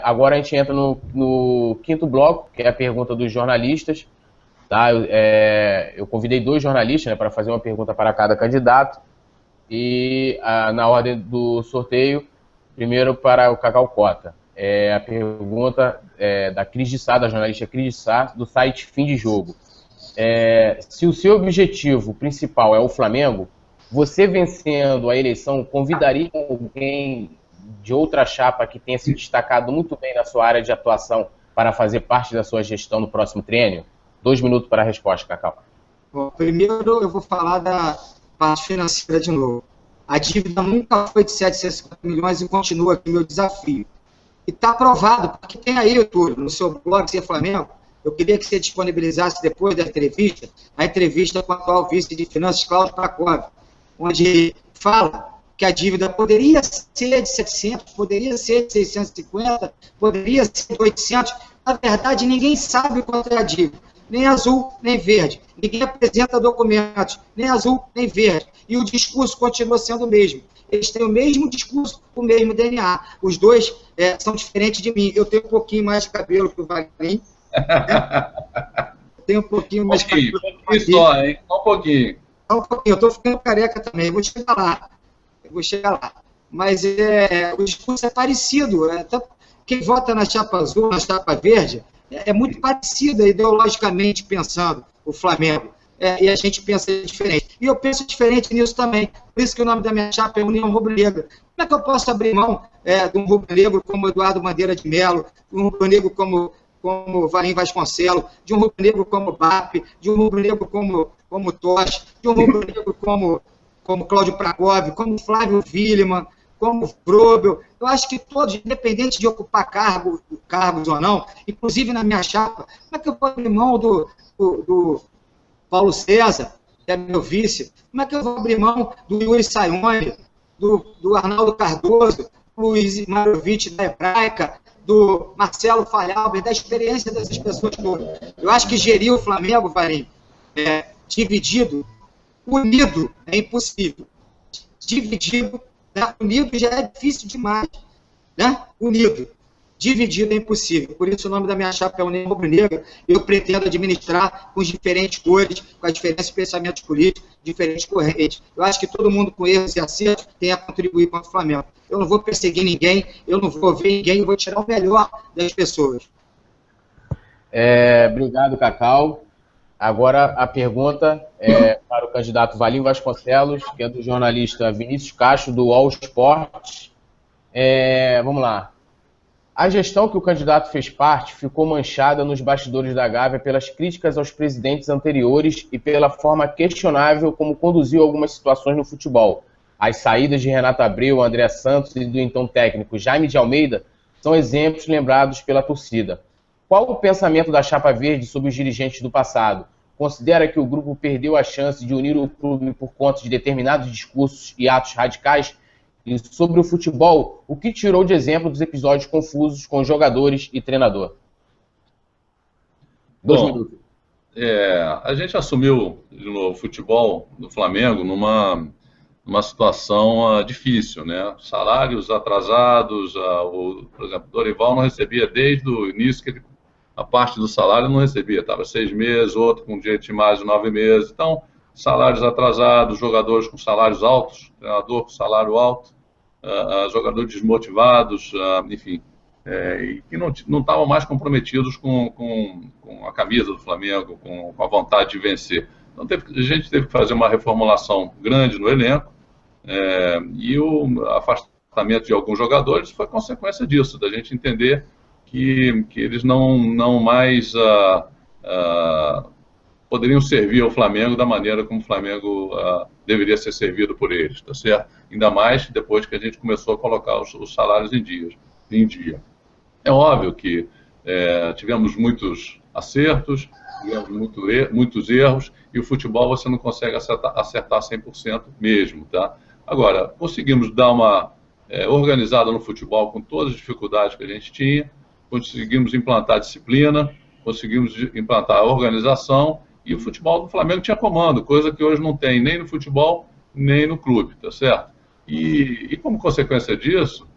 Agora a gente entra no quinto bloco, que é a pergunta dos jornalistas. Tá? Eu convidei dois jornalistas, né, para fazer uma pergunta para cada candidato. E na ordem do sorteio, primeiro para o Cacau Cota. A pergunta da Cris de Sá, da jornalista Cris de Sá, do site Fim de Jogo. Se o seu objetivo principal é o Flamengo, você vencendo a eleição, convidaria alguém de outra chapa que tenha se destacado muito bem na sua área de atuação para fazer parte da sua gestão no próximo triênio? 2 minutos para a resposta, Cacau. Bom, primeiro eu vou falar da parte financeira de novo. A dívida nunca foi de 750 milhões e continua aqui meu desafio. E está aprovado, porque tem aí, Túlio, no seu blog Ser Flamengo, eu queria que você disponibilizasse depois da entrevista, a entrevista com o atual vice de Finanças, Cláudio Pracov, onde ele fala que a dívida poderia ser de 700, poderia ser de 650, poderia ser de 800. Na verdade, ninguém sabe quanto é a dívida. Nem azul, nem verde. Ninguém apresenta documentos, nem azul, nem verde. E o discurso continua sendo o mesmo. Eles têm o mesmo discurso, o mesmo DNA. Os dois são diferentes de mim. Eu tenho um pouquinho mais de cabelo que o Valim. Eu tenho um pouquinho mais de cabelo. Um pouquinho só, hein? Só um pouquinho. Só um pouquinho. Eu estou ficando careca também. Vou chegar lá. Mas o discurso é parecido. Quem vota na chapa azul, na chapa verde, é muito parecido ideologicamente pensando o Flamengo. E a gente pensa diferente. E eu penso diferente nisso também. Por isso que o nome da minha chapa é União Rubro-Negra. Como é que eu posso abrir mão de um rubro-negro como Eduardo Bandeira de Melo, de um rubro-negro como Valim Vasconcelos, de um rubro-negro como BAP, de um rubro-negro como Tosh, de um rubro-negro como Cláudio Pracov, como Flávio Villeman, como Frobel. Eu acho que todos, independente de ocupar cargos ou não, inclusive na minha chapa, como é que eu vou abrir mão do Paulo César, que é meu vice? Como é que eu vou abrir mão do Yuri Sayone, do Arnaldo Cardoso, do Luiz Marovitch da Hebraica, do Marcelo Falhalber, da experiência dessas pessoas todas? Eu acho que gerir o Flamengo, Valim, dividido, unido é impossível. Dividido, né? Unido já é difícil demais. Né? Unido. Dividido é impossível. Por isso o nome da minha chapa é União Rubro-Negra. Eu pretendo administrar com as diferentes cores, com as diferentes pensamentos políticos, diferentes correntes. Eu acho que todo mundo com erros e acertos tem a contribuir com o Flamengo. Eu não vou perseguir ninguém, eu não vou ver ninguém, eu vou tirar o melhor das pessoas. Obrigado, Cacau. Agora a pergunta é para o candidato Valim Vasconcelos, que é do jornalista Vinícius Castro, do All Sport. Vamos lá. A gestão que o candidato fez parte ficou manchada nos bastidores da Gávea pelas críticas aos presidentes anteriores e pela forma questionável como conduziu algumas situações no futebol. As saídas de Renato Abreu, André Santos e do então técnico Jaime de Almeida são exemplos lembrados pela torcida. Qual o pensamento da Chapa Verde sobre os dirigentes do passado? Considera que o grupo perdeu a chance de unir o clube por conta de determinados discursos e atos radicais? E sobre o futebol, o que tirou de exemplo dos episódios confusos com jogadores e treinador? Bom, a gente assumiu no futebol do Flamengo numa situação difícil, né? Salários atrasados, por exemplo, o Dorival não recebia desde o início, a parte do salário não recebia, estava 6 meses, outro com direito de mais de 9 meses. Então, salários atrasados, jogadores com salários altos, treinador com salário alto, jogadores desmotivados, enfim, e que não estavam mais comprometidos com a camisa do Flamengo, com a vontade de vencer. Então, a gente teve que fazer uma reformulação grande no elenco, e o afastamento de alguns jogadores foi consequência disso, da gente entender que eles não mais poderiam servir ao Flamengo da maneira como o Flamengo deveria ser servido por eles, tá certo? Ainda mais depois que a gente começou a colocar os salários em dia. É óbvio que tivemos muitos acertos, tivemos muitos erros, e o futebol você não consegue acertar 100% mesmo, tá? Agora, conseguimos dar uma organizada no futebol com todas as dificuldades que a gente tinha, conseguimos implantar disciplina, conseguimos implantar a organização, e o futebol do Flamengo tinha comando, coisa que hoje não tem nem no futebol, nem no clube, tá certo? E como consequência disso,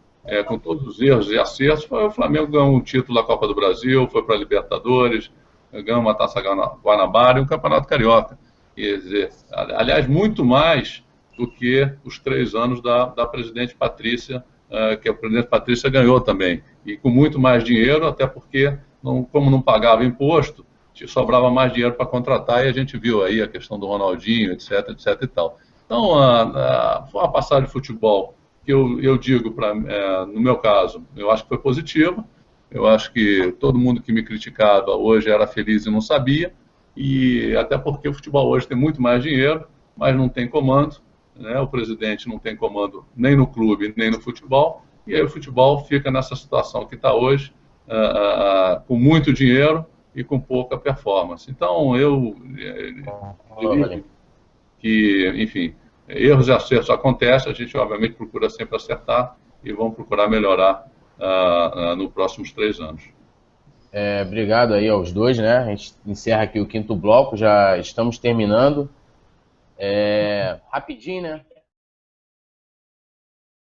com todos os erros e acertos, o Flamengo ganhou um título da Copa do Brasil, foi para a Libertadores, ganhou uma Taça Guanabara e um Campeonato Carioca. Quer dizer, aliás, muito mais do que os 3 anos da presidente Patrícia, que a presidente Patrícia ganhou também. E com muito mais dinheiro, até porque, como não pagava imposto, sobrava mais dinheiro para contratar, e a gente viu aí a questão do Ronaldinho, etc, etc e tal. Então, foi uma passagem de futebol que eu digo, no meu caso, eu acho que foi positiva. Eu acho que todo mundo que me criticava hoje era feliz e não sabia, e até porque o futebol hoje tem muito mais dinheiro, mas não tem comando, né? O presidente não tem comando nem no clube, nem no futebol, e aí o futebol fica nessa situação que está hoje, com muito dinheiro e com pouca performance. Então, eu diria que, enfim, erros e acertos acontecem, a gente obviamente procura sempre acertar e vamos procurar melhorar nos próximos 3 anos. Obrigado aí aos dois, né? A gente encerra aqui o 5º bloco, já estamos terminando. Rapidinho, né?